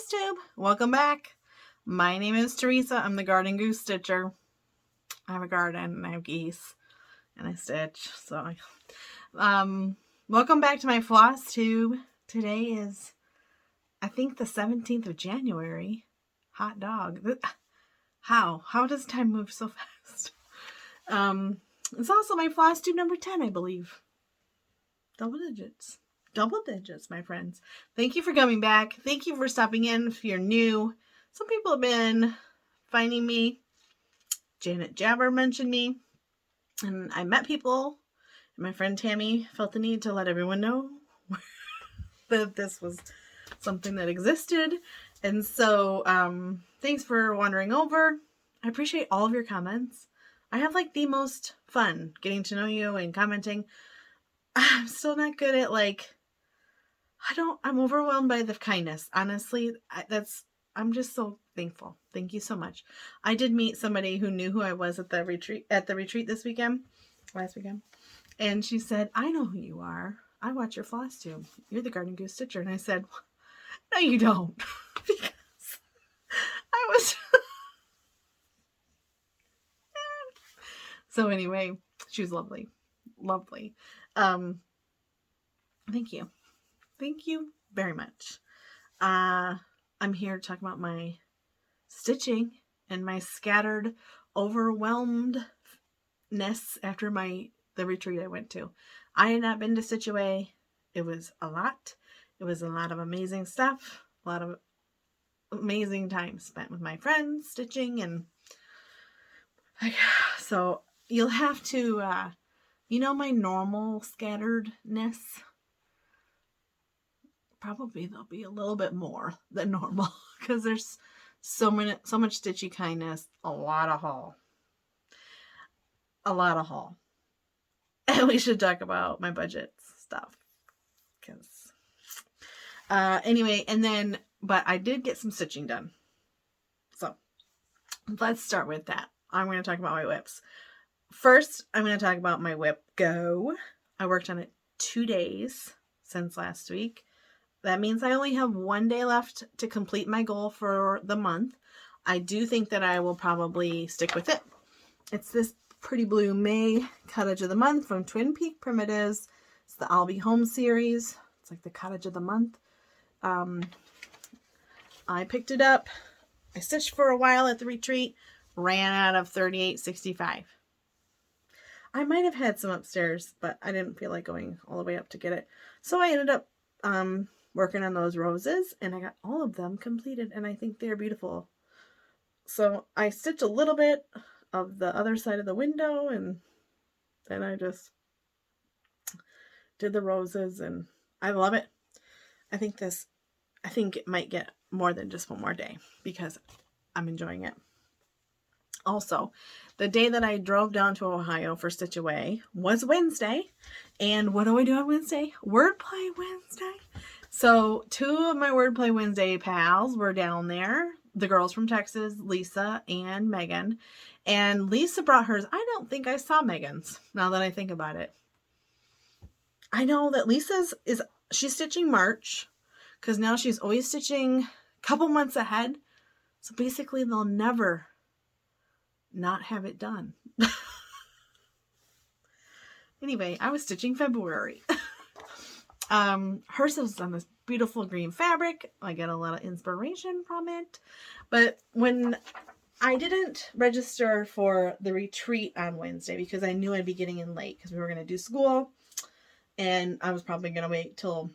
Flosstube. Welcome back. My name is Teresa. I'm the garden goose stitcher. I have a garden and I have geese and I stitch. So, welcome back to my Flosstube. Today is, I think, the 17th of January. Hot dog. How does time move so fast? It's also my Flosstube number 10, I believe. Double digits, my friends. Thank you for coming back. Thank you for stopping in if you're new. Some people have been finding me. Janet Jabber mentioned me. And I met people. And my friend Tammy felt the need to let everyone know that this was something that existed. And so, thanks for wandering over. I appreciate all of your comments. I have like the most fun getting to know you and commenting. I'm still not good at I'm overwhelmed by the kindness. Honestly, I'm just so thankful. Thank you so much. I did meet somebody who knew who I was at the retreat last weekend. And she said, I know who you are. I watch your Flosstube. You're the Garden Goose Stitcher. And I said, no, you don't. Because I was... So anyway, she was lovely. Lovely. Thank you. Thank you very much. I'm here to talk about my stitching and my scattered overwhelmedness after the retreat I went to. I had not been to Stitch Away. It was a lot. It was a lot of amazing stuff. A lot of amazing time spent with my friends stitching, and so you'll have to my normal scatteredness. Probably there'll be a little bit more than normal because there's so much stitchy kindness, a lot of haul. And we should talk about my budget stuff because anyway, but I did get some stitching done. So let's start with that. I'm going to talk about my whips. First, I'm going to talk about my whip Go. I worked on it 2 days since last week. That means I only have 1 day left to complete my goal for the month. I do think that I will probably stick with it. It's this Pretty Blue May Cottage of the Month from Twin Peak Primitives. It's the I'll Be Home series. It's like the Cottage of the Month. I picked it up. I stitched for a while at the retreat. Ran out of 38.65. I might have had some upstairs, but I didn't feel like going all the way up to get it. So I ended up working on those roses, and I got all of them completed, and I think they're beautiful. So I stitched a little bit of the other side of the window, and then I just did the roses, and I love it. I think it might get more than just one more day because I'm enjoying it. Also, the day that I drove down to Ohio for Stitch Away was Wednesday. And what do I do on Wednesday? Wordplay Wednesday. So 2 of my Wordplay Wednesday pals were down there. The girls from Texas, Lisa and Megan. And Lisa brought hers. I don't think I saw Megan's, now that I think about it. I know that she's stitching March, because now she's always stitching a couple months ahead. So basically they'll never not have it done. Anyway, I was stitching February. Hers is on this beautiful green fabric. I get a lot of inspiration from it. But when I didn't register for the retreat on Wednesday because I knew I'd be getting in late because we were going to do school. And I was probably going to wait till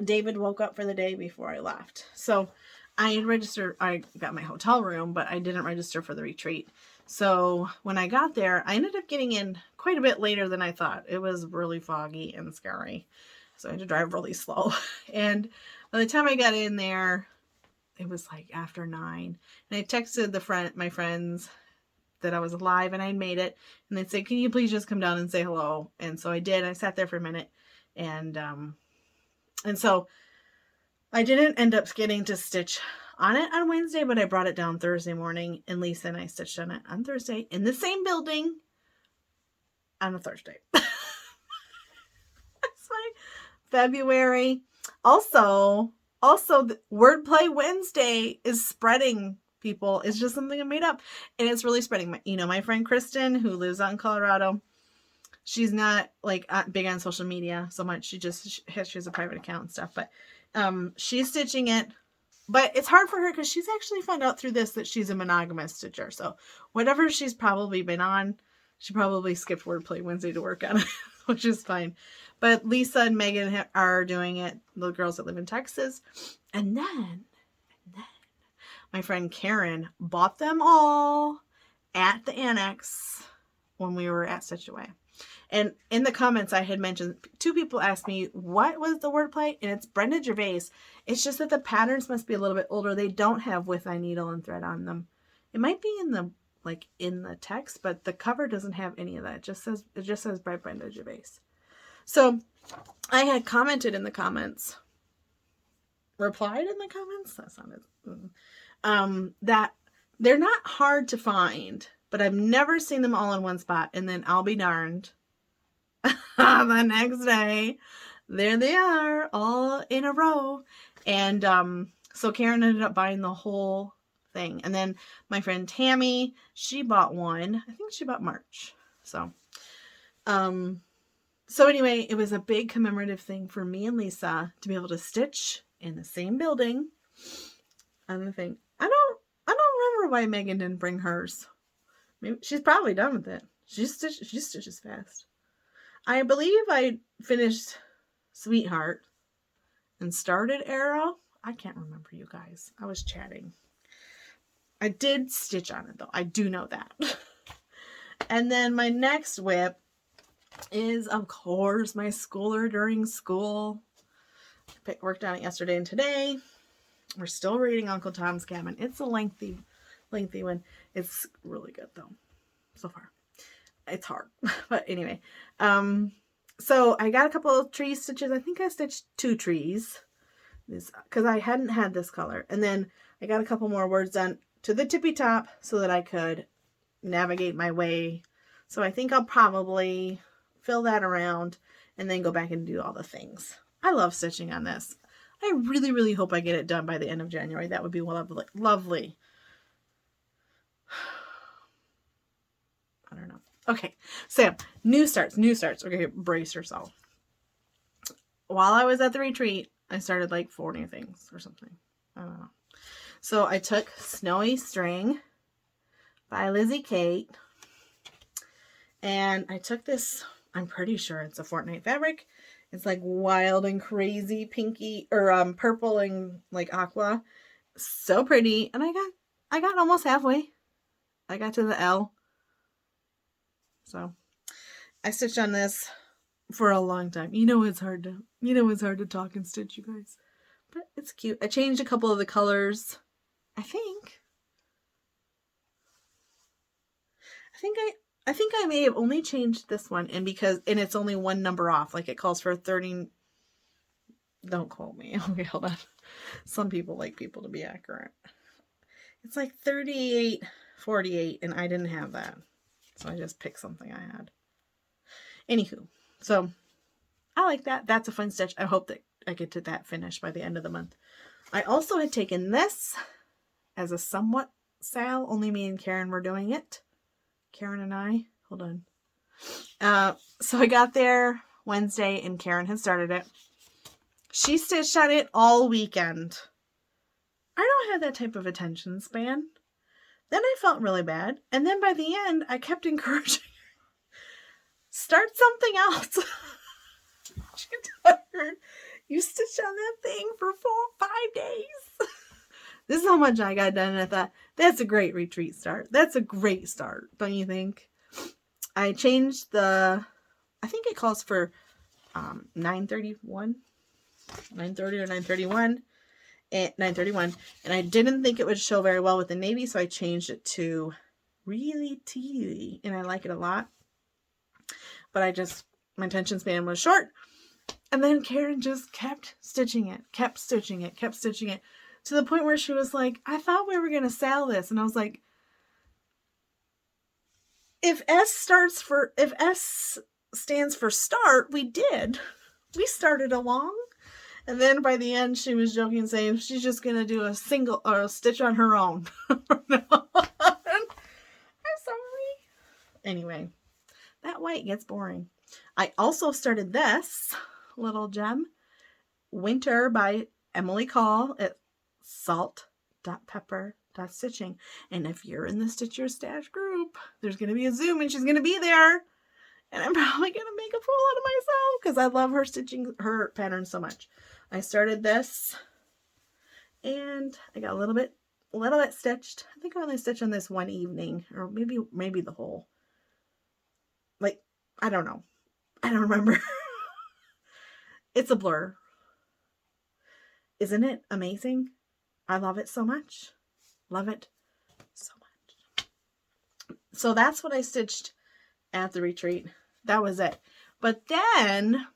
David woke up for the day before I left. So I had registered, I got my hotel room, but I didn't register for the retreat. So when I got there, I ended up getting in quite a bit later than I thought. It was really foggy and scary. So I had to drive really slow. And by the time I got in there, it was like after 9. And I texted my friends that I was alive and I'd made it. And they'd say, can you please just come down and say hello? And so I did. I sat there for a minute. And so I didn't end up getting to stitch on it on Wednesday, but I brought it down Thursday morning, and Lisa and I stitched on it on Thursday in the same building on a Thursday. That's my February. Also, Also, the Wordplay Wednesday is spreading, people. It's just something I made up. And it's really spreading. My friend Kristen, who lives out in Colorado, she's not like big on social media so much. She has a private account and stuff. But she's stitching it. But it's hard for her because she's actually found out through this that she's a monogamous stitcher. So whatever she's probably been on, she probably skipped Wordplay Wednesday to work on it, which is fine. But Lisa and Megan are doing it, the girls that live in Texas. And then my friend Karen bought them all at the Annex when we were at Stitch Away. And in the comments, I had mentioned, 2 people asked me, what was the wordplay? And it's Brenda Gervais. It's just that the patterns must be a little bit older. They don't have with eye needle and thread on them. It might be in the text, but the cover doesn't have any of that. It just says by Brenda Gervais. So I had commented in the comments, replied in the comments. That sounded, that they're not hard to find, but I've never seen them all in one spot. And then I'll be darned. The next day, there they are, all in a row. And so Karen ended up buying the whole thing. And then my friend Tammy, she bought one. I think she bought March. So anyway, it was a big commemorative thing for me and Lisa to be able to stitch in the same building. And the thing, I don't remember why Megan didn't bring hers. Maybe she's probably done with it. She stitches fast. I believe I finished Sweetheart and started Arrow. I can't remember, you guys. I was chatting. I did stitch on it, though. I do know that. And then my next whip is, of course, my Schooler During School. Worked on it yesterday and today. We're still reading Uncle Tom's Cabin. It's a lengthy one. It's really good, though, so far. It's hard, but anyway. So I got a couple of tree stitches. I think I stitched 2 trees because I hadn't had this color. And then I got a couple more words done to the tippy top so that I could navigate my way. So I think I'll probably fill that around and then go back and do all the things. I love stitching on this. I really, really hope I get it done by the end of January. That would be lovely. Lovely. I don't know. Okay, so new starts. Okay, brace yourself. While I was at the retreat, I started like 4 new things or something. I don't know. So I took Snowy String by Lizzie Kate. And I took this, I'm pretty sure it's a Fortnite fabric. It's like wild and crazy pinky or purple and like aqua. So pretty. And I got almost halfway. I got to the L. So I stitched on this for a long time. It's hard to talk and stitch, you guys. But it's cute. I changed a couple of the colors. I think I may have only changed this one, and it's only one number off. Like it calls for 30. Don't quote me. Okay, hold on. Some people like people to be accurate. It's like 38.48, and I didn't have that. So I just picked something I had. Anywho, so I like that. That's a fun stitch. I hope that I get to that finish by the end of the month. I also had taken this as a somewhat sale. Only me and Karen were doing it. Karen and I. Hold on. So I got there Wednesday and Karen had started it. She stitched on it all weekend. I don't have that type of attention span. Then I felt really bad. And then by the end, I kept encouraging her, start something else. She tired. You stitched on that thing for 5 days. This is how much I got done. And I thought, that's a great retreat start. That's a great start. Don't you think? I changed I think it calls for 931. 930 or 931. At 931, and I didn't think it would show very well with the navy, so I changed it to really teeny, and I like it a lot. But my attention span was short, and then Karen just kept stitching it, to the point where she was like, I thought we were going to sell this, and I was like, if S stands for start, we did. We started along. And then by the end, she was joking, saying she's just going to do a single or a stitch on her own. No. I'm sorry. Anyway, that white gets boring. I also started this little gem, Winter by Emily Call at salt.pepper.stitching. And if you're in the Stitch Your Stash group, there's going to be a Zoom and she's going to be there. And I'm probably going to make a fool out of myself because I love her stitching her pattern so much. I started this and I got a little bit stitched. I think I only stitched on this one evening, or maybe the whole. Like, I don't know. I don't remember. It's a blur. Isn't it amazing? I love it so much. Love it so much. So that's what I stitched at the retreat. That was it. But then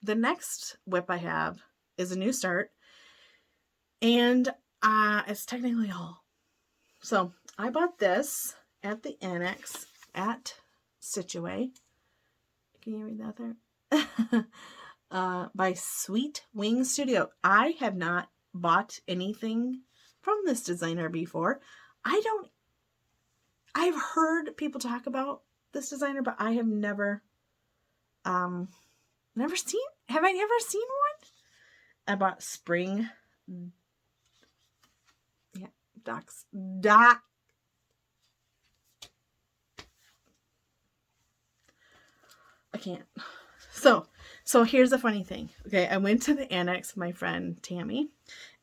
the next whip I have is a new start. And it's technically haul. So I bought this at the annex at Stitchaway. Can you read that there? By Sweet Wing Studio. I have not bought anything from this designer before. I've heard people talk about this designer, but I have never seen. Have I ever seen one? I bought Spring. Yeah, I can't. So here's the funny thing. Okay, I went to the annex with my friend Tammy,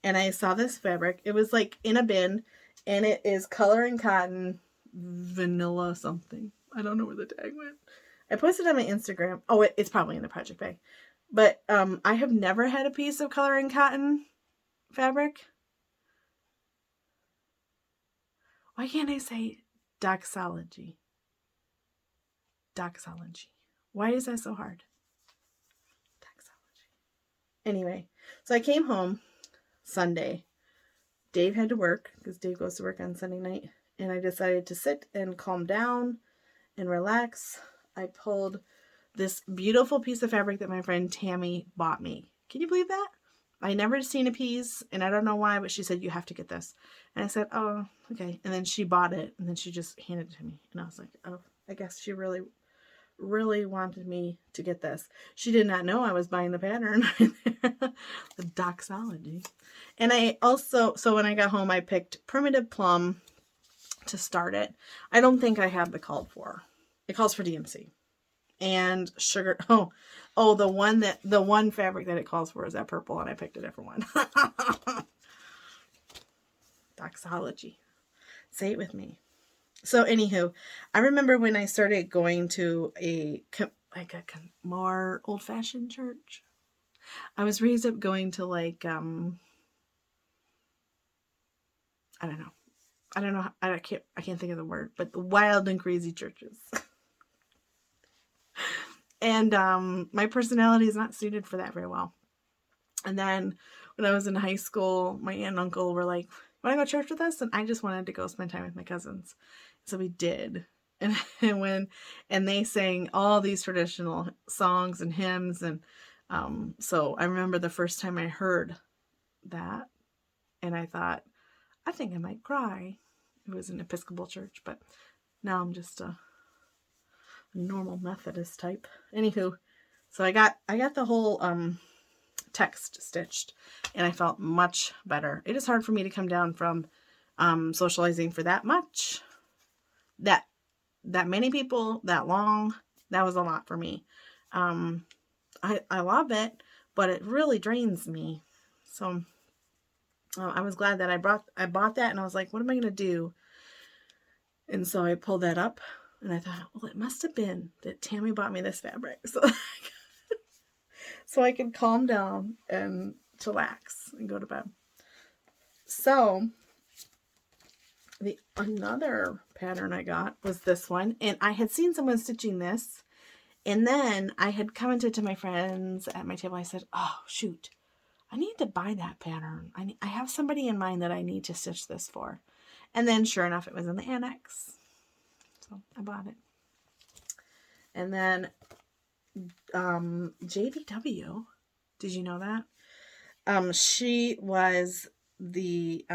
and I saw this fabric. It was like in a bin, and it is color and cotton, vanilla something. I don't know where the tag went. I posted on my Instagram. Oh, it's probably in the project bag. But I have never had a piece of color and cotton fabric. Why can't I say doxology? Doxology. Why is that so hard? Doxology. Anyway, so I came home Sunday. Dave had to work because Dave goes to work on Sunday night. And I decided to sit and calm down and relax. I pulled this beautiful piece of fabric that my friend Tammy bought me. Can you believe that? I never seen a piece, and I don't know why, but she said, you have to get this. And I said, oh, okay. And then she bought it, and then she just handed it to me. And I was like, oh, I guess she really, really wanted me to get this. She did not know I was buying the pattern. The doxology. And I also, so when I got home, I picked Primitive Plum to start it. I don't think I have the called for. It calls for DMC. And sugar. Oh, the one fabric that it calls for is that purple, and I picked a different one. Doxology. Say it with me. So anywho, I remember when I started going to a more old-fashioned church. I was raised up going to like I don't know. I can't think of the word, but the wild and crazy churches. And my personality is not suited for that very well. And then when I was in high school, my aunt and uncle were like, want to go to church with us? And I just wanted to go spend time with my cousins. So we did. And they sang all these traditional songs and hymns. And so I remember the first time I heard that, and I thought, I think I might cry. It was an Episcopal church, but now I'm just a normal Methodist type. Anywho, so I got the whole text stitched, and I felt much better. It is hard for me to come down from socializing for that much, that many people, that long. That was a lot for me. I love it, but it really drains me. So I was glad that I bought that, and I was like, what am I going to do? And so I pulled that up, and I thought, well, it must have been that Tammy bought me this fabric. So I could calm down and chillax and go to bed. So another pattern I got was this one. And I had seen someone stitching this. And then I had commented to my friends at my table. I said, oh, shoot, I need to buy that pattern. I have somebody in mind that I need to stitch this for. And then sure enough, it was in the annex. So I bought it. And then JDW, did you know that? She was the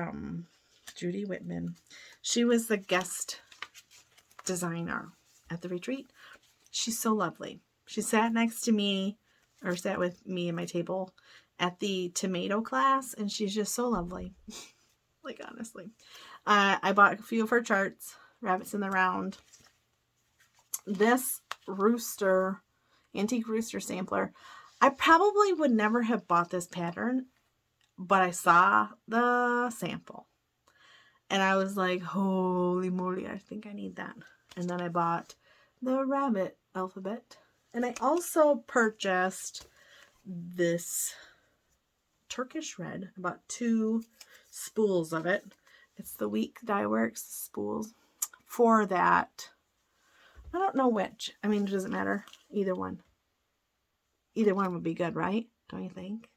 Judy Whitman. She was the guest designer at the retreat. She's so lovely. She sat next to me, or sat with me at my table at the tomato class, and she's just so lovely. Like, honestly. I bought a few of her charts, Rabbits in the Round. This rooster, antique rooster sampler, I probably would never have bought this pattern, but I saw the sample. And I was like, holy moly, I think I need that. And then I bought the rabbit alphabet. And I also purchased this Turkish red. I bought 2 spools of it. It's the Week Dye Works spools for that. I don't know which. I mean, it doesn't matter. Either one. Either one would be good, right? Don't you think?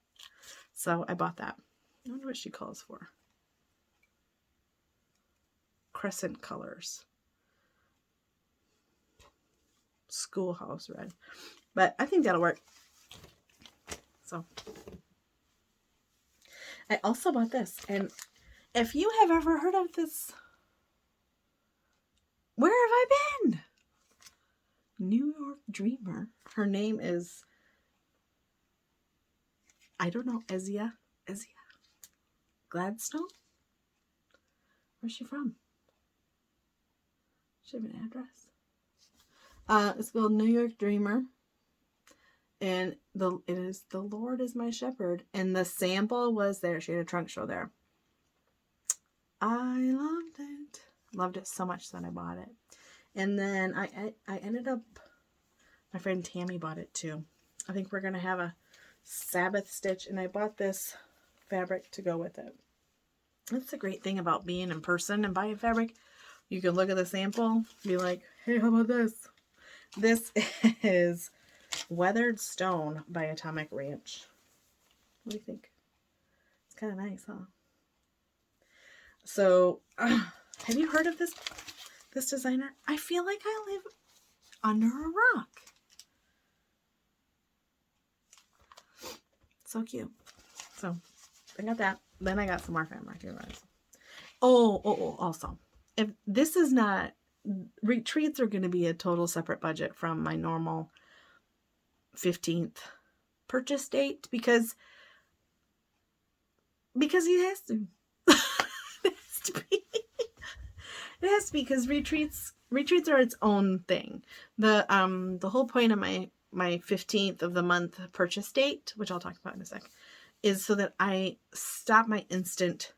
So I bought that. I wonder what she calls for. Crescent colors. Schoolhouse red. But I think that'll work. So I also bought this. And if you have ever heard of this, where have I been? New York Dreamer. Her name is, I don't know, Ezia Gladstone? Where's she from? She have an address. It's called New York Dreamer. And it is The Lord is My Shepherd. And the sample was there. She had a trunk show there. I loved it. Loved it so much that I bought it. And then I ended up, my friend Tammy bought it too. I think we're going to have a Sabbath stitch. And I bought this fabric to go with it. That's the great thing about being in person and buying fabric. You can look at the sample, be like, hey, how about this? This is Weathered Stone by Atomic Ranch. What do you think? It's kind of nice, huh? So, have you heard of this designer? I feel like I live under a rock. So cute. So, I got that. Then I got some more fabric. Also, if this is not, retreats are going to be a total separate budget from my normal 15th purchase date because he has to. It has to be because retreats are its own thing. The whole point of my 15th of the month purchase date, which I'll talk about in a sec, is so that I stop my instant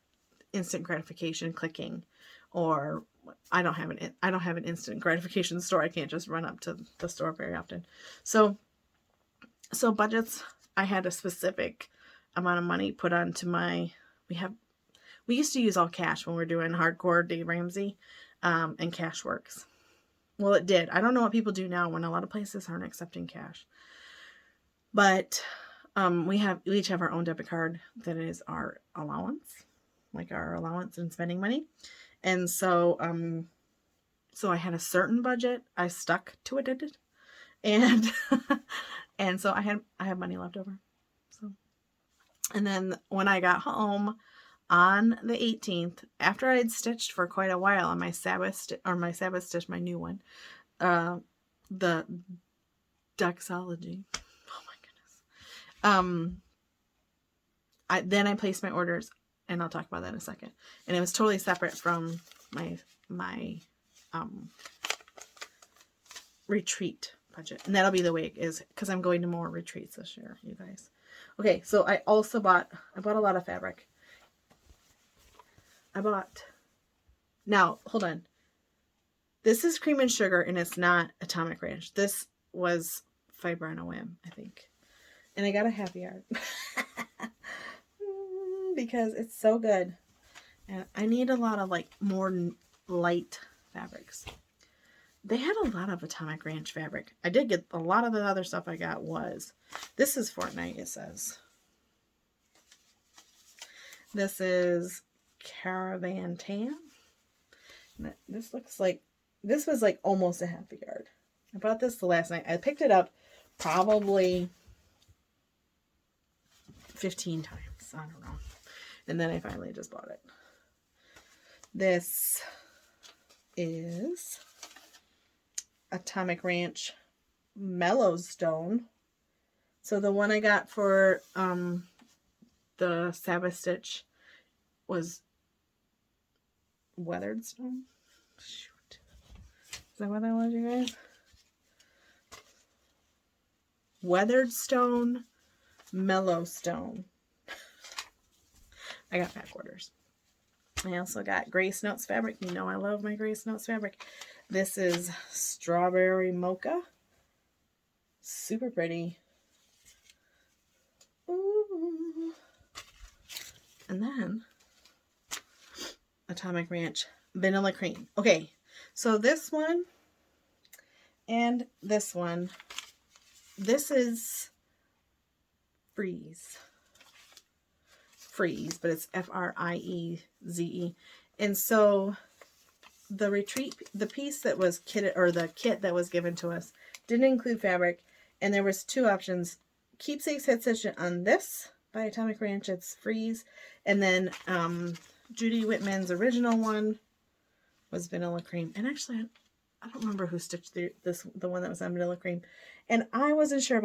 gratification clicking, or I don't have an instant gratification store. I can't just run up to the store very often. So budgets, I had a specific amount of money put onto my, we used to use all cash when we were doing hardcore Dave Ramsey, and cash works. Well, it did. I don't know what people do now when a lot of places aren't accepting cash. But we each have our own debit card that is our allowance, like our allowance and spending money. And so I had a certain budget. I stuck to it, and and so I had money left over. So, and then when I got home on the 18th, after I had stitched for quite a while on my Sabbath stitch, my new one, the Doxology. Oh my goodness. Then I placed my orders, and I'll talk about that in a second. And it was totally separate from my retreat budget. And that'll be the way it is, because I'm going to more retreats this year, you guys. Okay, so I also bought a lot of fabric. Now, hold on. This is Cream and Sugar, and it's not Atomic Ranch. This was Fiber on a Whim, I think. And I got a half yard. Because it's so good. And I need a lot of more light fabrics. They had a lot of Atomic Ranch fabric. I did get a lot of the other stuff I got was. This is Fortnite, it says. This is Caravan Tan. This looks like, this was almost a half a yard. I bought this the last night. I picked it up probably 15 times. this. I don't know. And then I finally just bought it. This is Atomic Ranch Mellow Stone. So the one I got for the Sabbath Stitch was Weathered Stone. Shoot. Is that what that was, you guys? Weathered Stone, Mellow Stone. I got back orders. I also got Grace Notes fabric. You know I love my Grace Notes fabric. This is Strawberry Mocha. Super pretty. Ooh. And then Atomic Ranch Vanilla Cream. Okay, so this one and this one. This is Freeze, but it's F-R-I-E-Z-E. And so the retreat, the piece that was kitted, or the kit that was given to us, didn't include fabric. And there was two options. Keepsakes had such on this by Atomic Ranch, it's Freeze. And then Judy Whitman's original one was Vanilla Cream. And actually, I don't remember who stitched the one that was on Vanilla Cream. And I wasn't sure.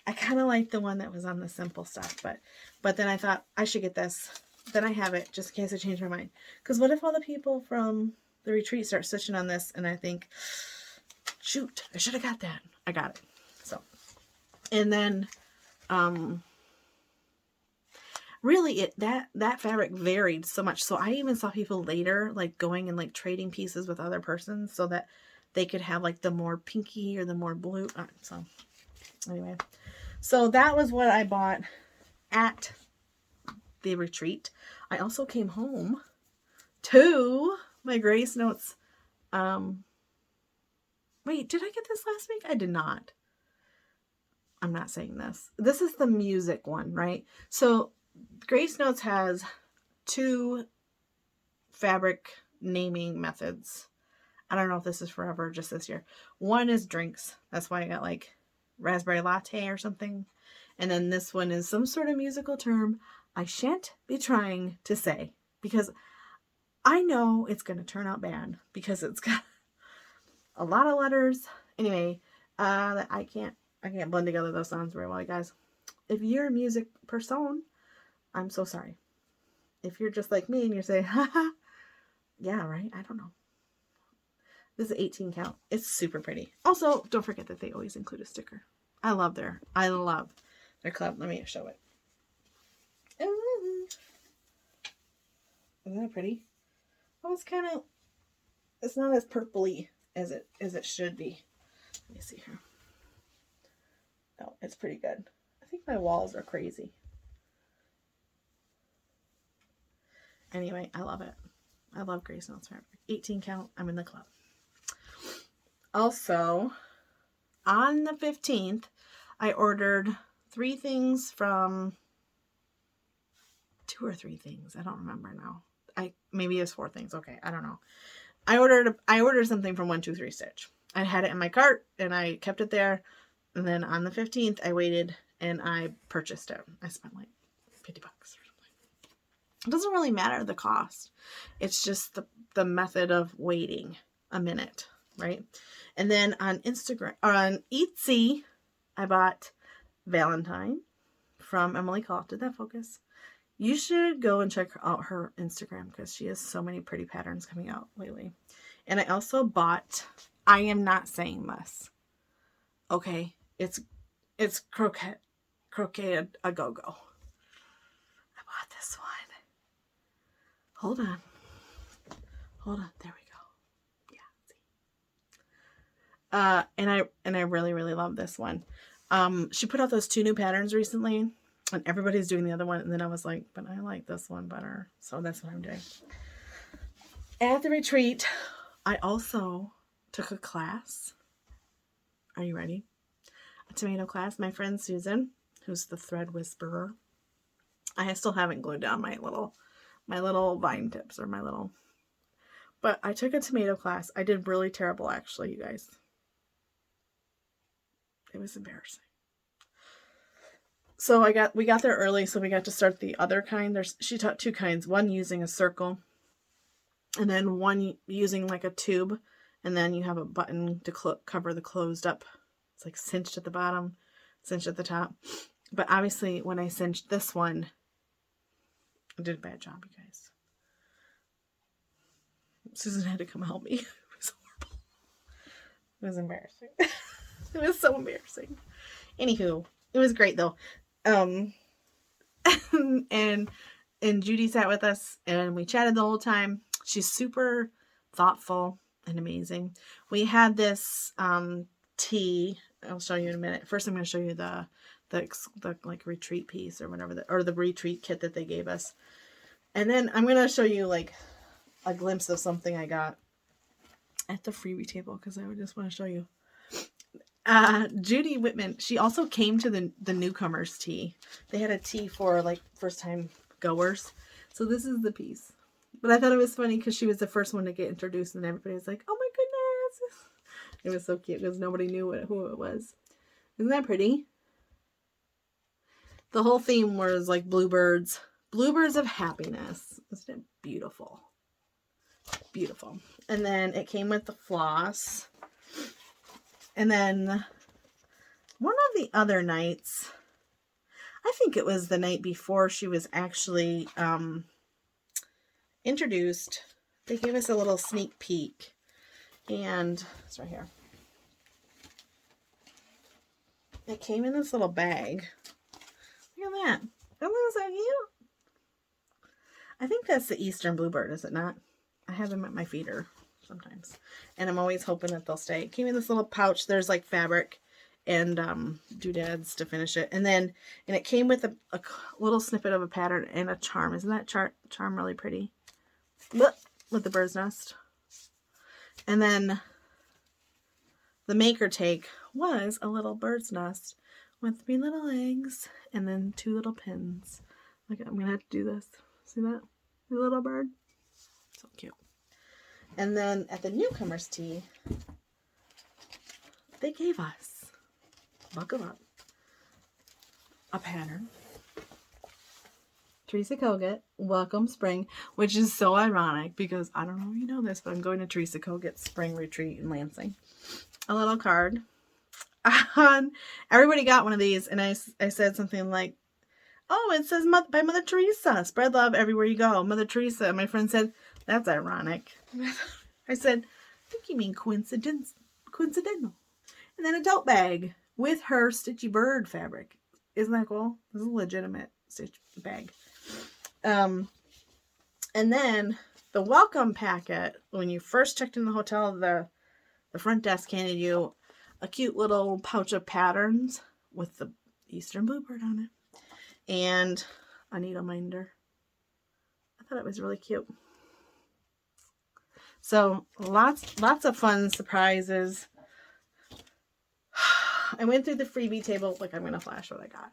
I kind of liked the one that was on the simple stuff, but then I thought I should get this. Then I have it just in case I change my mind. Because what if all the people from the retreat start stitching on this and I think, shoot, I should have got that. I got it. So, and then, really that fabric varied so much. So I even saw people later like going and like trading pieces with other persons so that they could have like the more pinky or the more blue. So anyway, so that was what I bought at the retreat. I also came home to my Grace Notes. Wait, did I get this last week? I did not. I'm not saying this. This is the music one, right? So Grace Notes has two fabric naming methods. I don't know if this is forever or just this year. One is drinks. That's why I got like raspberry latte or something. And then this one is some sort of musical term I shan't be trying to say because I know it's going to turn out bad because it's got a lot of letters. Anyway, that I can't blend together those sounds very well, you guys. If you're a music person, I'm so sorry. If you're just like me and you're saying, haha, yeah, right, I don't know. This is 18 count. It's super pretty. Also, don't forget that they always include a sticker. I love their club. Let me show it. Ooh. Isn't that pretty? Oh, it's not as purpley as it should be. Let me see here. Oh, it's pretty good. I think my walls are crazy. Anyway, I love it. I love Grace Notes fabric. 18 count. I'm in the club. Also, on the 15th, I ordered 3 things from 2 or 3 things. I don't remember now. Maybe it's 4 things. Okay, I don't know. I ordered something from 123 Stitch. I had it in my cart and I kept it there. And then on the 15th, I waited and I purchased it. I spent like $50 or something. It doesn't really matter the cost. It's just the method of waiting a minute, right? And then on Instagram, or on Etsy, I bought Valentine from Emily Call. Did that focus? You should go and check out her Instagram because she has so many pretty patterns coming out lately. And I also bought, I am not saying this. Okay, it's croquet a go-go. I bought this one. Hold on. There we go. Yeah, see. And I really, really love this one. She put out those 2 new patterns recently, and everybody's doing the other one. And then I was like, but I like this one better. So that's what I'm doing. At the retreat, I also took a class. Are you ready? A tomato class. My friend Susan, who's the thread whisperer. I still haven't glued down my little vine tips or but I took a tomato class. I did really terrible, actually, you guys. It was embarrassing. So we got there early, so we got to start the other kind. She taught two kinds. One using a circle, and then one using like a tube, and then you have a button to cover the closed up. It's like cinched at the bottom, cinched at the top. But obviously, when I cinched this one, I did a bad job, you guys. Susan had to come help me. It was horrible. It was embarrassing. It was so embarrassing. Anywho, it was great though. And Judy sat with us and we chatted the whole time. She's super thoughtful and amazing. We had this tea. I'll show you in a minute. First, I'm going to show you the like retreat piece or whatever, or the retreat kit that they gave us. And then I'm going to show you like a glimpse of something I got at the freebie table because I would just want to show you. Judy Whitman, she also came to the newcomers tea. They had a tea for like first time goers. So this is the piece. But I thought it was funny because she was the first one to get introduced and everybody was like, oh my goodness. It was so cute because nobody knew who it was. Isn't that pretty? The whole theme was like bluebirds. Bluebirds of happiness. Isn't it beautiful? Beautiful. And then it came with the floss. And then one of the other nights, I think it was the night before she was actually introduced, they gave us a little sneak peek. And it's right here. It came in this little bag. Look at that. That looks so cute. I think that's the Eastern Bluebird, is it not? I have them at my feeder sometimes. And I'm always hoping that they'll stay. It came in this little pouch. There's like fabric and doodads to finish it. And it came with a little snippet of a pattern and a charm. Isn't that charm really pretty? Look, with the bird's nest. And then the maker take was a little bird's nest with 3 little eggs and then 2 little pins. Look, I'm going to have to do this. See that? The little bird? So cute. And then at the newcomers tea, they gave us, buckle up, a pattern. Teresa Kogut, Welcome Spring, which is so ironic because I don't know if you know this, but I'm going to Teresa Kogut's spring retreat in Lansing. A little card. Everybody got one of these, and I said something like, oh, it says by Mother Teresa. Spread love everywhere you go. Mother Teresa. And my friend said, that's ironic. I said, I think you mean coincidental. And then a tote bag with her Stitchy bird fabric. Isn't that cool? This is a legitimate stitch bag. And then the welcome packet, when you first checked in the hotel, the front desk handed you a cute little pouch of patterns with the Eastern Bluebird on it. And a needle minder. I thought it was really cute. So lots of fun surprises. I went through the freebie table. Look, I'm going to flash what I got.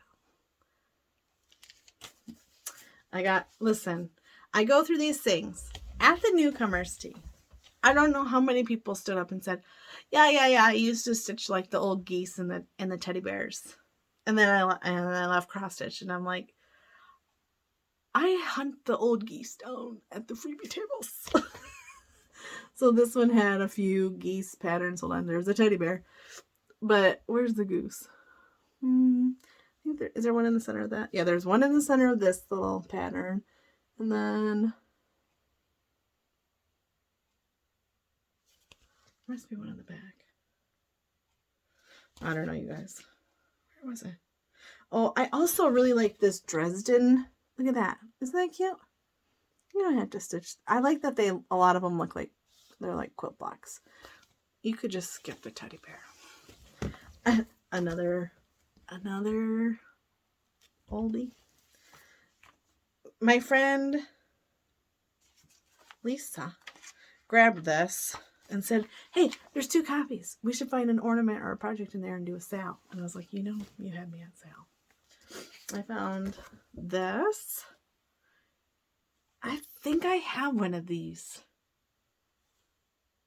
Listen, I go through these things at the newcomers tea. I don't know how many people stood up and said, yeah, I used to stitch like the old geese and the teddy bears. And then I left cross stitch, and I'm like, I hunt the old geese down at the freebie tables. So this one had a few geese patterns. Hold on, there's a teddy bear. But where's the goose? I think is there one in the center of that? Yeah, there's one in the center of this little pattern. And then there must be one in the back. I don't know, you guys. Where was it? Oh, I also really like this Dresden. Look at that. Isn't that cute? You don't have to stitch. I like that a lot of them look like they're like quilt blocks. You could just skip the teddy bear. Another oldie. My friend Lisa grabbed this and said, hey, there's 2 copies. We should find an ornament or a project in there and do a sale. And I was like, you had me at sale. I found this. I think I have one of these.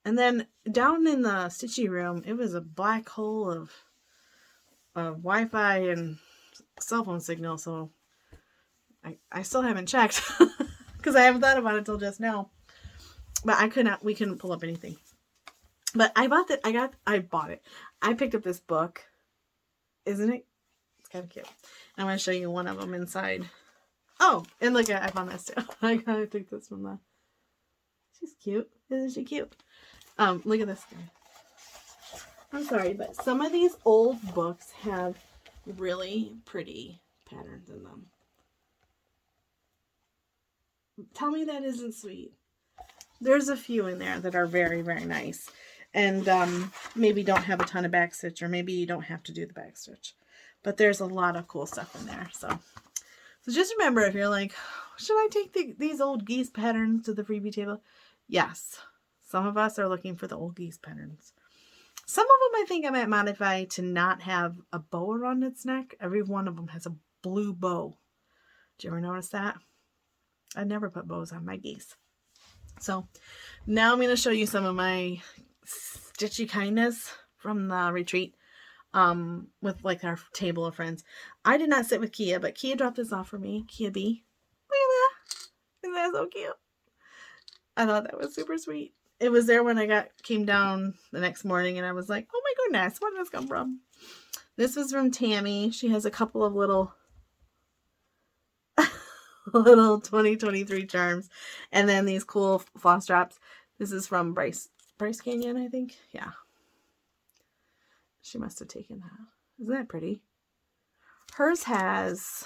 And then down in the Stitchy room, it was a black hole of Wi-Fi and cell phone signal, so I still haven't checked because I haven't thought about it till just now. But we couldn't pull up anything. But I bought it. I picked up this book. Isn't it? It's kind of cute. I'm going to show you one of them inside. Oh, and look I found this too. I took this from the... She's cute. Isn't she cute? Look at this guy. I'm sorry, but some of these old books have really pretty patterns in them. Tell me that isn't sweet. There's a few in there that are very, very nice. And maybe don't have a ton of backstitch, or maybe you don't have to do the backstitch. But there's a lot of cool stuff in there. So just remember, if you're like, should I take these old geese patterns to the freebie table? Yes. Some of us are looking for the old geese patterns. Some of them I think I might modify to not have a bow around its neck. Every one of them has a blue bow. Did you ever notice that? I never put bows on my geese. So now I'm going to show you some of my stitchy kindness from the retreat with like our table of friends. I did not sit with Kia, but Kia dropped this off for me. Kia B. Look at that. Isn't that so cute? I thought that was super sweet. It was there when I came down the next morning, and I was like, oh my goodness, where did this come from? This was from Tammy. She has a couple of little 2023 charms, and then these cool floss drops. This is from Bryce Canyon, I think. Yeah, she must have taken that. Isn't that pretty? Hers has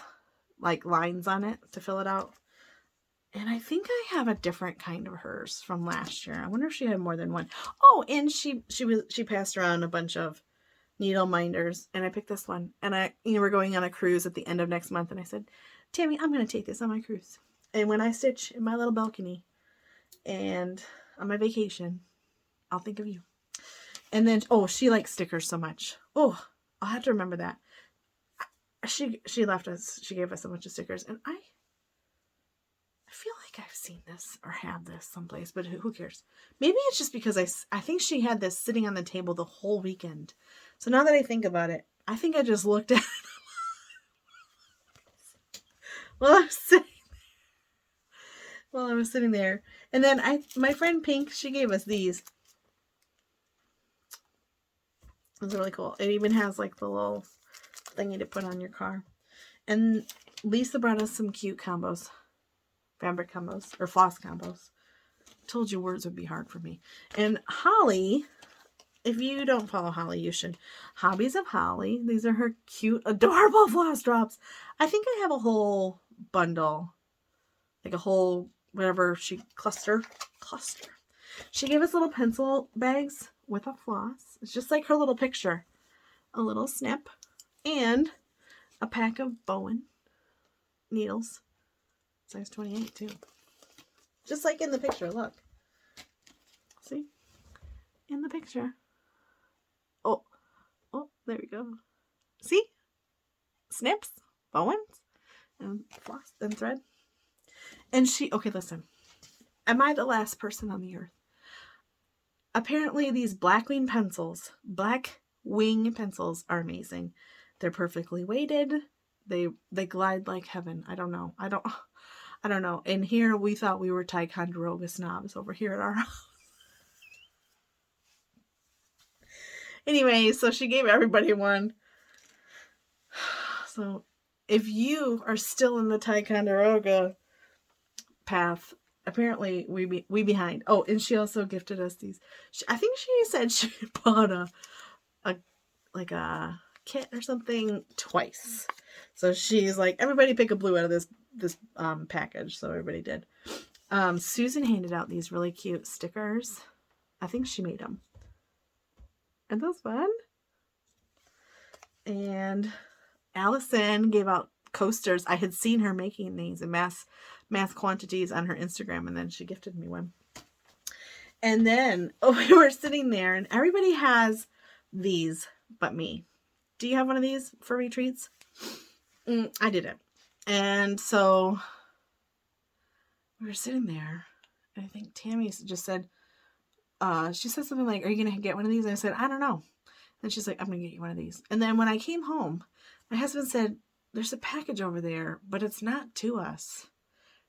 like lines on it to fill it out, and I think I have a different kind of hers from last year. I wonder if she had more than one. Oh, and she passed around a bunch of needle minders, and I picked this one. And we're going on a cruise at the end of next month, and I said, Tammy, I'm going to take this on my cruise. And when I stitch in my little balcony and on my vacation, I'll think of you. And then, oh, she likes stickers so much. Oh, I'll have to remember that. She left us, she gave us a bunch of stickers, and I feel like I've seen this or have this someplace, but who cares? Maybe it's just because I think she had this sitting on the table the whole weekend. So now that I think about it, I think I just looked at it while I was sitting there. And then my friend Pink, she gave us these. It's really cool. It even has like the little thingy to put on your car. And Lisa brought us some cute combos. Fabric combos. Or floss combos. Told you words would be hard for me. And Holly, if you don't follow Holly, you should. Hobbies of Holly. These are her cute, adorable floss drops. I think I have a whole bundle. Like a whole, whatever cluster. She gave us little pencil bags with a floss. It's just like her little picture. A little snip. And a pack of Bowen needles. Size 28 too. Just like in the picture, look. See? In the picture. Oh, there we go. See? Snips, Bowens, and floss and thread. And okay, listen. Am I the last person on the earth? Apparently these black wing pencils are amazing. They're perfectly weighted. They glide like heaven. I don't know. I don't know. And here we thought we were Ticonderoga snobs over here at our house. Anyway, so she gave everybody one. So if you are still in the Ticonderoga path, apparently we behind. Oh, and she also gifted us these. I think she said she bought a kit or something twice. So she's like, everybody pick a blue out of this package. So everybody did. Susan handed out these really cute stickers. I think she made them. Aren't those fun? And Allison gave out coasters. I had seen her making these in mass quantities on her Instagram, and then she gifted me one. And then we were sitting there, and everybody has these but me. Do you have one of these for retreats? I didn't. And so we were sitting there, and I think Tammy just said, she said something like, are you going to get one of these? And I said, I don't know. And she's like, I'm going to get you one of these. And then when I came home, my husband said, there's a package over there, but it's not to us.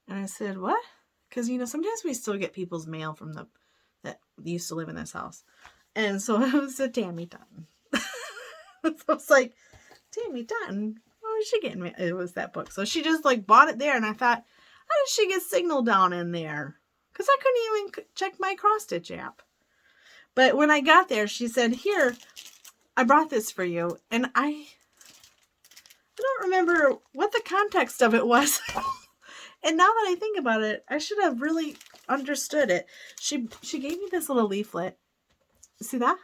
And I said, what? Because, sometimes we still get people's mail from that used to live in this house. And so it was a Tammy Dutton. So I was like, Tammy Dutton? Oh, is she getting me? It was that book. So she just like bought it there. And I thought, how did she get Signal down in there? Because I couldn't even check my cross stitch app. But when I got there, she said, here, I brought this for you. And I don't remember what the context of it was. And now that I think about it, I should have really understood it. She gave me this little leaflet. See that?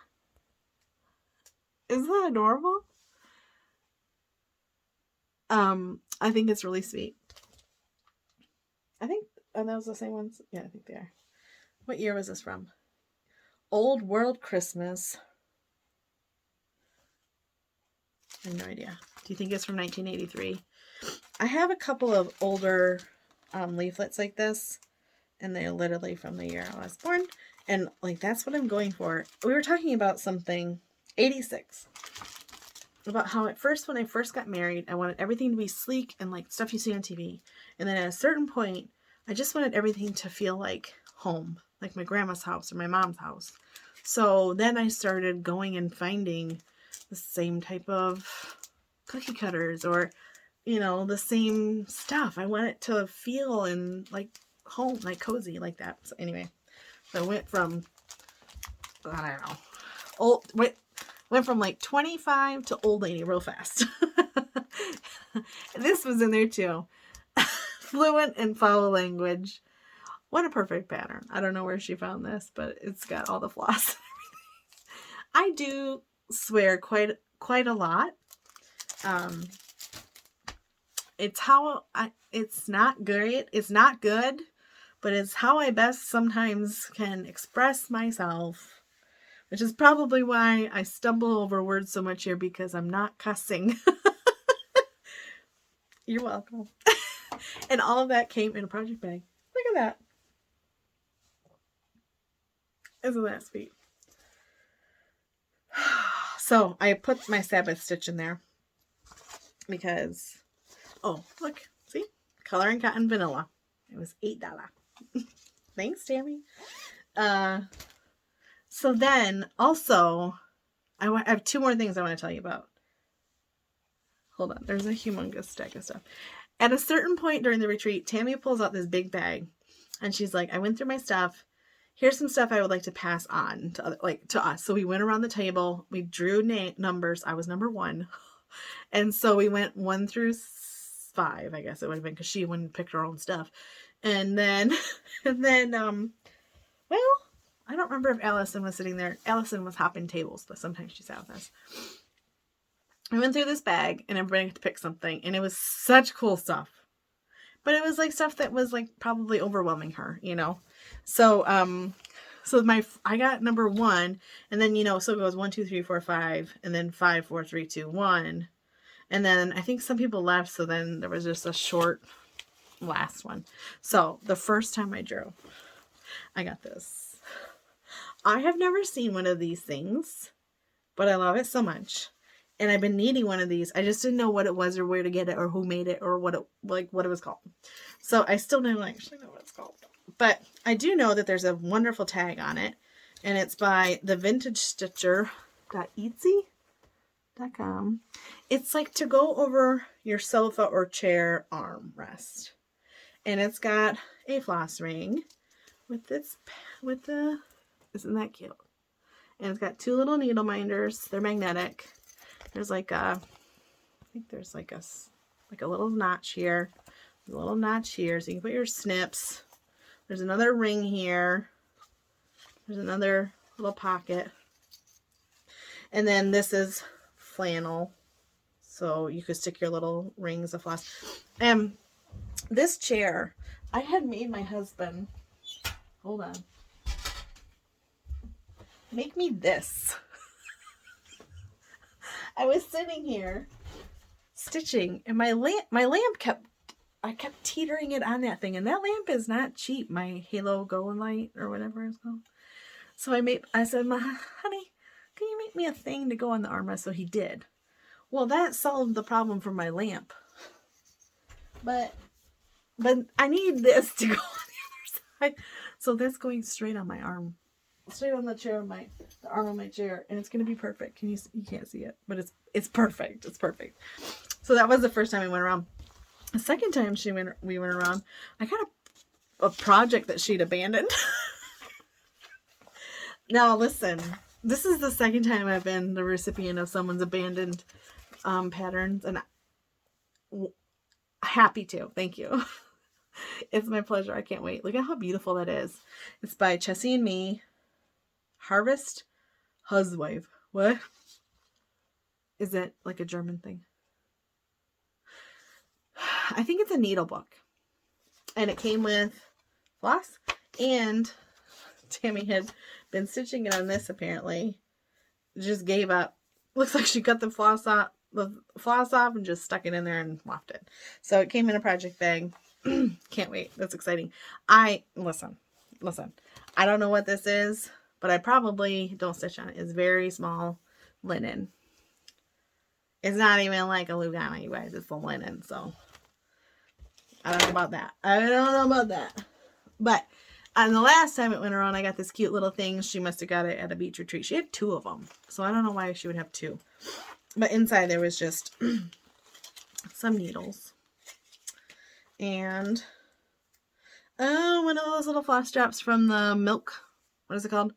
Isn't that adorable? I think it's really sweet. I think, and those the same ones? Yeah, I think they are. What year was this from? Old World Christmas. I have no idea. Do you think it's from 1983? I have a couple of older leaflets like this, and they're literally from the year I was born. And like, that's what I'm going for. We were talking about something, 86. About how when I first got married, I wanted everything to be sleek and like stuff you see on TV. And then at a certain point, I just wanted everything to feel like home, like my grandma's house or my mom's house. So then I started going and finding the same type of cookie cutters or, the same stuff. I want it to feel and like home, like cozy, like that. So anyway, so I went from, I don't know, went from like 25 to old lady real fast. This was in there too. Fluent and foul language. What a perfect pattern. I don't know where she found this, but it's got all the floss and everything. I do swear quite a lot. It's not great. It's not good, but it's how I best sometimes can express myself, which is probably why I stumble over words so much here, because I'm not cussing. You're welcome. And all of that came in a project bag. Look at that. Isn't that sweet? So I put my Sabbath stitch in there because, oh, look, see? Color and Cotton Vanilla. It was $8. Thanks, Tammy. So then also, I have two more things I want to tell you about. Hold on. There's a humongous stack of stuff. At a certain point during the retreat, Tammy pulls out this big bag and she's like, I went through my stuff. Here's some stuff I would like to pass on to us. So we went around the table. We drew numbers. I was number 1. And so we went 1 through 5, I guess it would have been, because she wouldn't pick her own stuff. And then, well, I don't remember if Allison was sitting there. Allison was hopping tables, but sometimes she sat with us. I went through this bag and everybody had to pick something, and it was such cool stuff. But it was like stuff that was like probably overwhelming her, So, I got number 1, and then, so it goes 1, 2, 3, 4, 5, and then 5, 4, 3, 2, 1. And then I think some people left, so then there was just a short last one. So the first time I drew, I got this. I have never seen one of these things, but I love it so much. And I've been needing one of these. I just didn't know what it was or where to get it or who made it or what it was called. So I still don't actually know what it's called. But I do know that there's a wonderful tag on it. And it's by thevintagestitcher.etsy.com. It's like to go over your sofa or chair armrest. And it's got a floss ring isn't that cute? And it's got 2 little needle minders. They're magnetic. There's like a little notch here. A little notch here, so you can put your snips. There's another ring here. There's another little pocket. And then this is flannel, so you could stick your little rings of floss. This chair, I had made my husband, hold on, make me this. I was sitting here stitching, and my lamp kept teetering it on that thing, and that lamp is not cheap. My Halo Go Light or whatever it's called. So I said, honey, can you make me a thing to go on the armrest? So he did. Well, that solved the problem for my lamp. But I need this to go on the other side. So that's going straight on my arm. Straight on the chair of the arm of my chair. And it's going to be perfect. You can't see it, but it's perfect. It's perfect. So that was the first time we went around. The second time we went around, I got a project that she'd abandoned. Now listen, this is the second time I've been the recipient of someone's abandoned patterns, and happy to. Thank you. It's my pleasure. I can't wait. Look at how beautiful that is. It's by Chessie and Me. Harvest Huswife. What? Is it like a German thing? I think it's a needle book. And it came with floss. And Tammy had been stitching it on this apparently. Just gave up. Looks like she cut the floss off and just stuck it in there and left it. So it came in a project bag. Can't wait. That's exciting. Listen. I don't know what this is, but I probably don't stitch on it. It's very small linen. It's not even like a Lugana, you guys. It's a linen, so I don't know about that. But on the last time it went around, I got this cute little thing. She must have got it at a beach retreat. She had 2 of them, so I don't know why she would have 2. But inside there was just some needles. And one of those little floss drops from the milk. What is it called?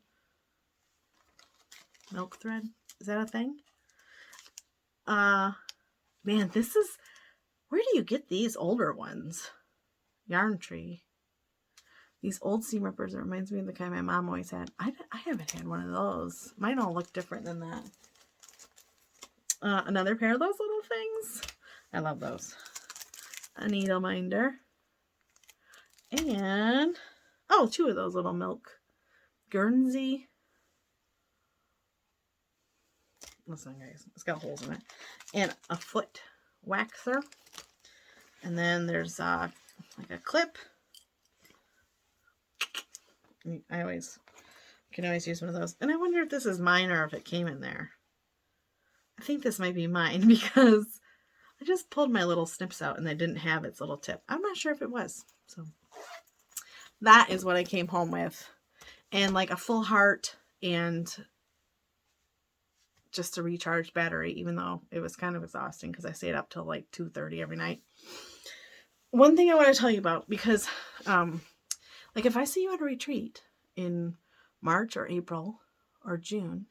Milk thread? Is that a thing? Man, this is... Where do you get these older ones? Yarn Tree. These old seam rippers. It reminds me of the kind my mom always had. I haven't had one of those. Mine all look different than that. Another pair of those little things. I love those. A needle minder. And, 2 of those little milk. Guernsey. Listen, guys. It's got holes in it. And a foot waxer. And then there's like a clip. I can always use one of those. And I wonder if this is mine or if it came in there. I think this might be mine because I just pulled my little snips out and they didn't have its little tip. I'm not sure if it was. So that is what I came home with. And like a full heart and just a recharged battery, even though it was kind of exhausting because I stayed up till like 2:30 every night. One thing I want to tell you about, because like if I see you at a retreat in March or April or June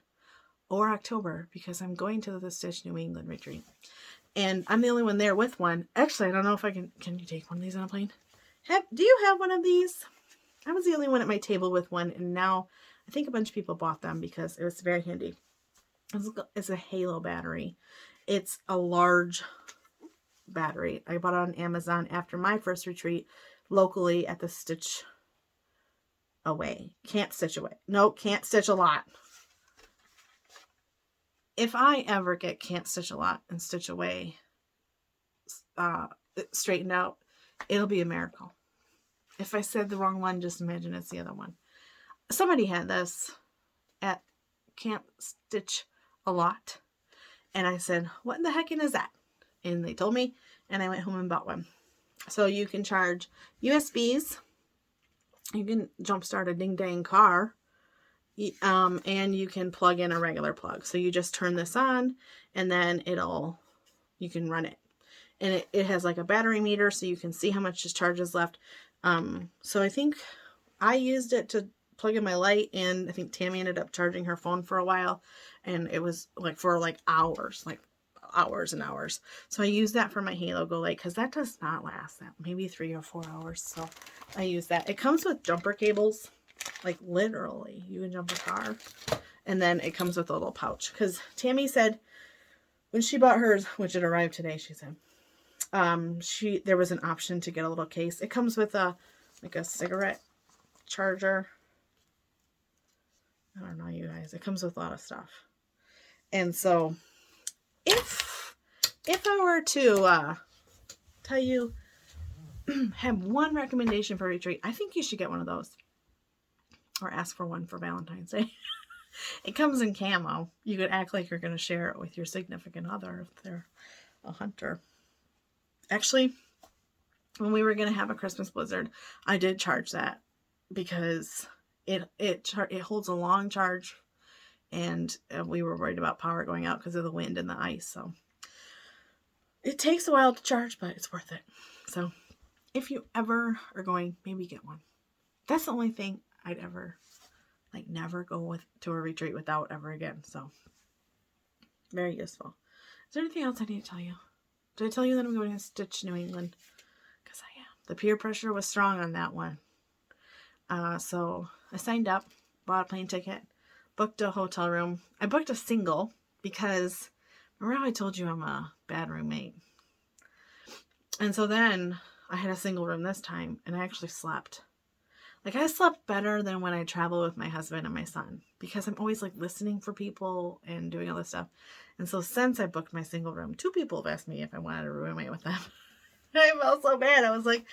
or October, because I'm going to the Stitch New England retreat and I'm the only one there with one. Actually, I don't know if I can you take one of these on a plane? Do you have one of these? I was the only one at my table with one, and now I think a bunch of people bought them because it was very handy. It's a Halo battery. It's a large battery. I bought it on Amazon after my first retreat locally at the Stitch Away. Can't Stitch Away. No, Can't Stitch a Lot. If I ever get Can't Stitch a Lot and Stitch Away straightened out, it'll be a miracle. If I said the wrong one, just imagine it's the other one. Somebody had this at Can't Stitch a Lot. And I said, what in the heck is that? And they told me, and I went home and bought one. So you can charge USBs. You can jumpstart a ding-dang car. And you can plug in a regular plug. So you just turn this on, and then you can run it. And it has like a battery meter, so you can see how much charge is left. So I think I used it to plug in my light, and I think Tammy ended up charging her phone for a while, and it was like for like hours and hours. So I used that for my Halo Go light, because that does not last that, maybe 3 or 4 hours. So I use that. It comes with jumper cables, like literally you can jump a car, and then it comes with a little pouch, because Tammy said when she bought hers, which it arrived today, she said there was an option to get a little case. It comes with like a cigarette charger. I don't know, you guys. It comes with a lot of stuff. And so if I were to tell you, have one recommendation for retreat, I think you should get one of those. Or ask for one for Valentine's Day. It comes in camo. You could act like you're going to share it with your significant other if they're a hunter. Actually, when we were going to have a Christmas blizzard, I did charge that because it holds a long charge, and we were worried about power going out because of the wind and the ice. So it takes a while to charge, but it's worth it. So if you ever are going, maybe get one. That's the only thing I'd ever, like, never go to a retreat without ever again. So very useful. Is there anything else I need to tell you? Did I tell you that I'm going to Stitch New England? Because I am. The peer pressure was strong on that one. So I signed up, bought a plane ticket, booked a hotel room. I booked a single because, remember how I told you I'm a bad roommate? And so then I had a single room this time, and I actually slept. Like, I slept better than when I travel with my husband and my son, because I'm always, like, listening for people and doing all this stuff. And so since I booked my single room, 2 people have asked me if I wanted a roommate with them. I felt so bad. I was like,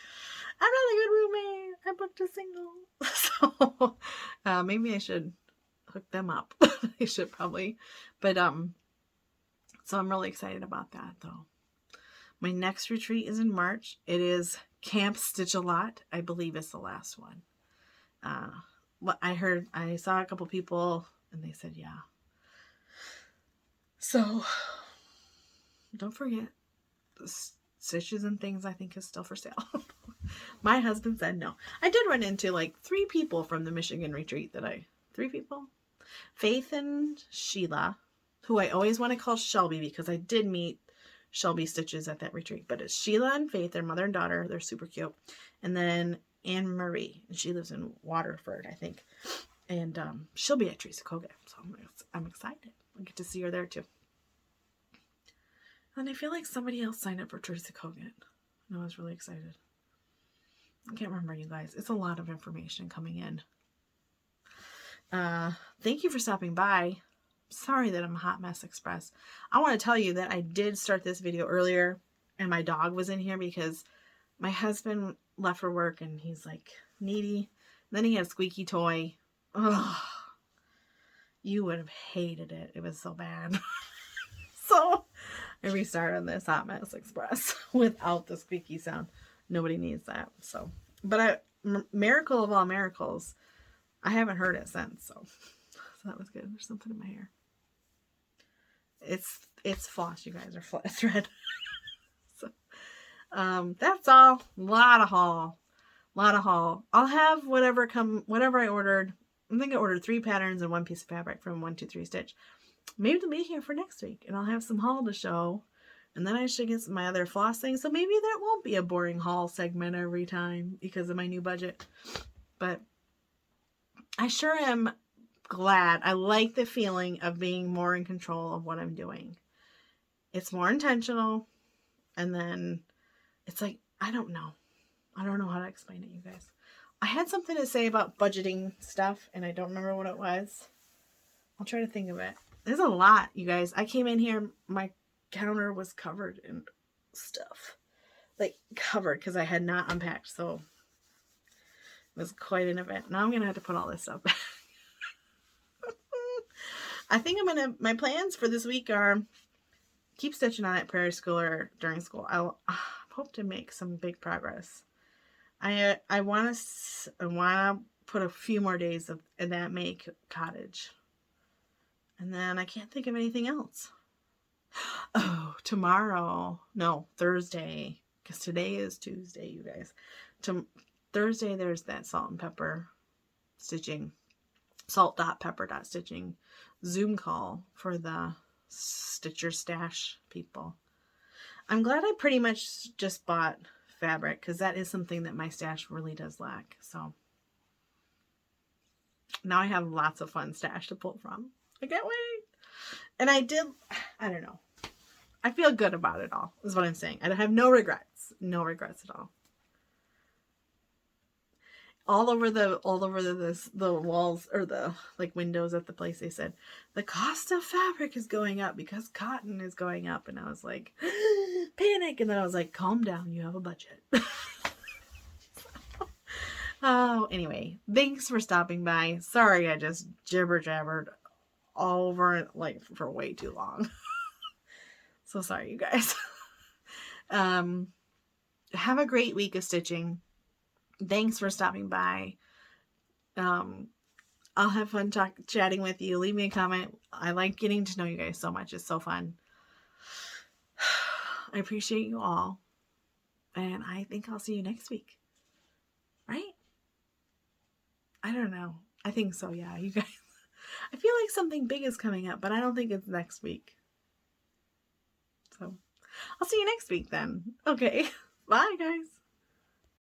I'm not a good roommate. I booked a single. So maybe I should hook them up. I should probably. But so I'm really excited about that, though. My next retreat is in March. It is Camp Stitch-A-Lot. I believe it's the last one. I saw a couple people and they said, yeah. So don't forget, the stitches and things I think is still for sale. My husband said no. I did run into like 3 people from the Michigan retreat 3 people? Faith and Sheila, who I always want to call Shelby because I did meet Shelby Stitches at that retreat. But it's Sheila and Faith, their mother and daughter. They're super cute. And then Anne Marie, and she lives in Waterford, I think. And she'll be at Teresa Koga, so I'm excited. I get to see her there too. And I feel like somebody else signed up for Teresa Koga. And I was really excited. I can't remember, you guys. It's a lot of information coming in. Thank you for stopping by. Sorry that I'm a hot mess express. I want to tell you that I did start this video earlier, and my dog was in here because my husband left for work and he's like needy. And then he had a squeaky toy. Ugh. You would have hated it. It was so bad. So I restarted on this hot mess express without the squeaky sound. Nobody needs that. So, but miracle of all miracles, I haven't heard it since. So that was good. There's something in my hair. It's floss, you guys, are thread. So that's all. A lot of haul. I'll have whatever I ordered. I think I ordered 3 patterns and 1 piece of fabric from 123 Stitch. Maybe they'll be here for next week, and I'll have some haul to show. And then I should get my other floss things. So maybe there won't be a boring haul segment every time because of my new budget. But I sure am glad. I like the feeling of being more in control of what I'm doing. It's more intentional. And then it's like, I don't know how to explain it, you guys. I had something to say about budgeting stuff, and I don't remember what it was. I'll try to think of it. There's a lot, you guys. I came in here, my counter was covered in stuff. Like, covered, because I had not unpacked, so it was quite an event. Now I'm going to have to put all this stuff back. I think my plans for this week are keep stitching on at Prairie School or during school. I hope to make some big progress. I want to put a few more days of that make cottage. And then I can't think of anything else. Oh, Thursday, because today is Tuesday, you guys. Thursday, there's that salt and pepper stitching, salt.pepper.stitching Zoom call for the Stitch Your Stash people. I'm glad I pretty much just bought fabric, because that is something that my stash really does lack. So now I have lots of fun stash to pull from. I can't wait. And I don't know. I feel good about it all, is what I'm saying. I have no regrets. No regrets at all. All over the walls, or the windows at the place, they said the cost of fabric is going up because cotton is going up. And I was like, panic. And then I was like, calm down, you have a budget. Oh, anyway, thanks for stopping by. Sorry, I just jabbered over for way too long. So sorry, you guys. have a great week of stitching. Thanks for stopping by. I'll have fun chatting with you. Leave me a comment. I like getting to know you guys so much. It's so fun. I appreciate you all. And I think I'll see you next week. Right? I don't know. I think so, yeah. You guys. I feel like something big is coming up, but I don't think it's next week. So, I'll see you next week then. Okay. Bye, guys.